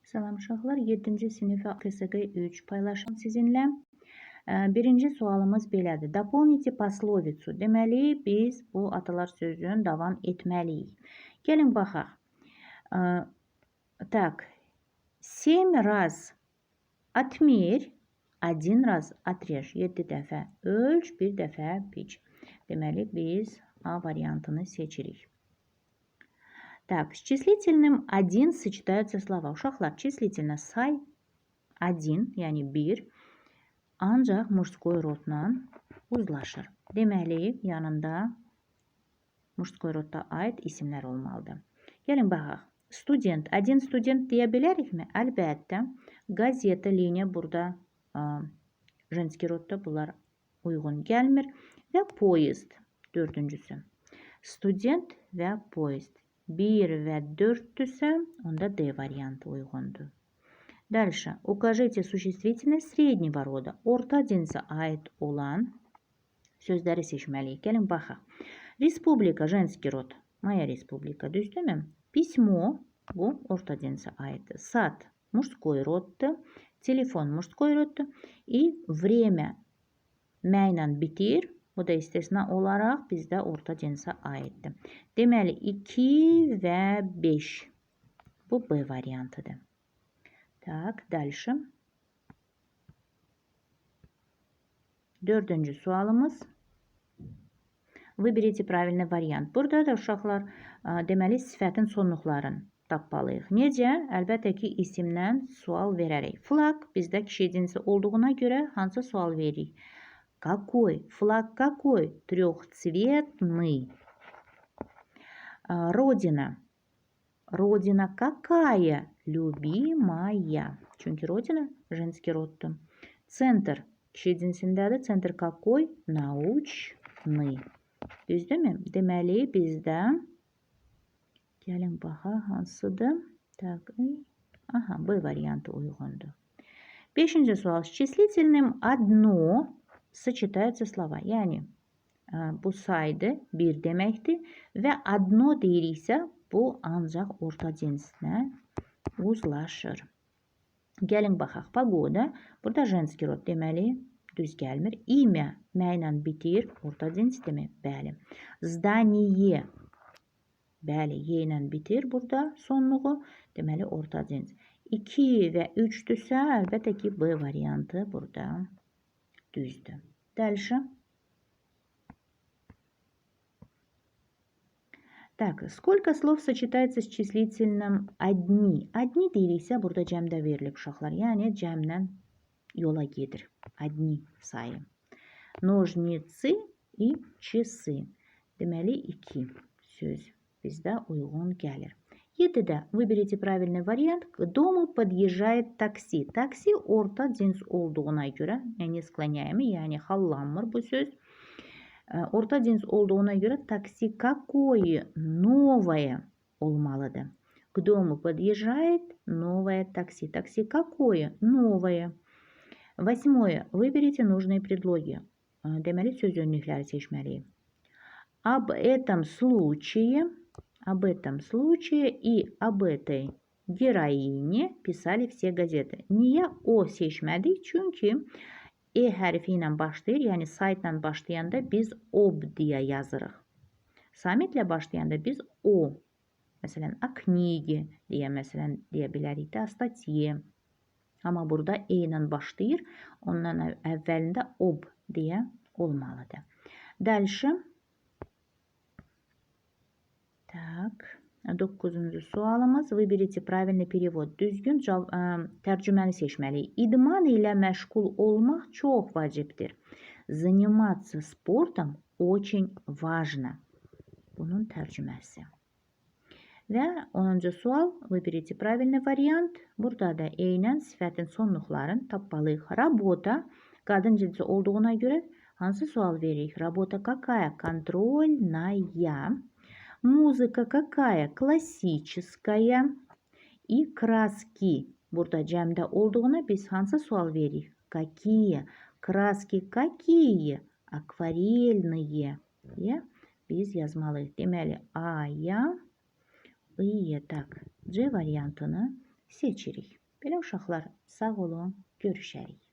Salam uşaqlar, 7-ci sinif KSQ 3 paylaşım sizinlə. Birinci sualımız belədir. Дополните пословицу. Deməli, biz bu atalar sözünü davam etməliyik. Gəlin baxaq. Так, 7 раз отмерь, 1 раз отрежь. 7 dəfə ölç, 1 dəfə biç. Deməli, biz A variantını seçirik. Так, с числительным 1 сочетаются слова. Uşaqlar, числительно say 1, yəni 1, ancaq mужской rodla uzlaşır. Deməli, yanında mужской rodda aid isimlər olmalıdır. Gəlin baxaq. Student, 1 student deyə bilərikmi? Əlbəttə. Gazeta, liniya burada женский rodda bunlar uyğun gəlmir. Və poyezd, dördüncüsü. Student və poyezd. 1 və 4-dürsə, onda D variantı uyğundur. Дальше. Укажите существительное среднего рода. Orta cinsə aid olan sözləri seçməliyik. Gəlin baxaq. Respublika, женский род. Моя республика, düzdürmü? Письмо, bu orta cinsə aiddir. Сад, мужской roddur. Telefon, мужской roddur. И время, məylə bitir. Bu da istisna olaraq bizdə orta cinsə aiddir. Deməli, 2 və 5. Bu B variantıdır. Так, дальше. Dördüncü sualımız. Выберите правильный вариант. Burada da uşaqlar deməli sifətin sonluqlarını tapmalıyıq. Necə? Əlbəttə ki, isimdən sual verərək. Flag bizdə kişi cinsi olduğuna görə hansı sual veririk? Какой? Флаг какой? Трехцветный. Родина. Родина какая? Любимая. Çünki родина женский roddur. Центр kişi cinsindədir. Центр какой? Научный. Düzdürmü? Deməli bizdə gəlin baxaq hansıdır? Так, aha, B variantı uyğundur. 5-ci sual. С числительным одно sочетаются слова. Yəni bu saydı 1 deməkdir və adno deyiriksə bu ancaq orta cinsinə uzlaşır. Gəlin baxaq. Pagoda burada женский rod deməli düz gəlmir. İmə məylə bitir, orta cins demək. Bəli. Zdaniye bəli, y ilə bitir burada sonluğu, deməli orta cins. 2 və 3-dürsə, əlbəttə ki, B variantı burada düzdür. Дальше. Так, сколько слов сочетается с числительным одни? Одни deyiriksə, burada cəmdə verilib uşaqlar. Yəni, cəmlə yola gedir. Одни sayı. Ножницы и часы. Deməli, 2 söz bizdə uyğun gəlir. 7-də выберите правильный вариант. К дому подъезжает такси. Taksi orta cins olduğuna görə, yəni sklonyaємо, yəni hallanmır bu söz. Orta cins olduğuna görə taksi какое? Новое olmalıdır. К дому подъезжает новое такси. Taksi какое? Новое. 8-е. Выберите нужные предлоги. Deməli, söz önlükləri seçməliyik. Об этом случае и об этой героине писали все газеты. Niyə o seçmədik? Çünki E hərfi ilə başlayır, yəni saytla başlayanda biz ob deyə yazırıq. Samitlə başlayanda biz o. Məsələn, o kniги deyə məsələn deyə bilərik də, statiye. Amma burada E ilə başlayır, ondan əvvəlində ob deyə olmalıdır. Dəlşi. Так, 9-cu sualımız. Выберите правильный перевод. Düzgün tərcüməni seçməliyik. İdman ilə məşğul olmaq çox vacibdir. Заниматься спортом очень важно. Bunun tərcüməsi. Və 10-cu sual. Выберите правильный вариант. Burada da E ilə sifətin sonluqlarını tapmalıyıq. Работа qadın cinsi olduğuna görə hansı sual veririk? Работа какая? Контрольная. Музыка какая? Классическая. И краски. Burada cəmdə olduğuna biz hansı sual veririk? Какие? Краски какие? Акварельные. Biz yazmalıyıq. Deməli, A-ya, I-ya. Так, C variantını seçirik. Belə uşaqlar, sağ olun, görüşərik.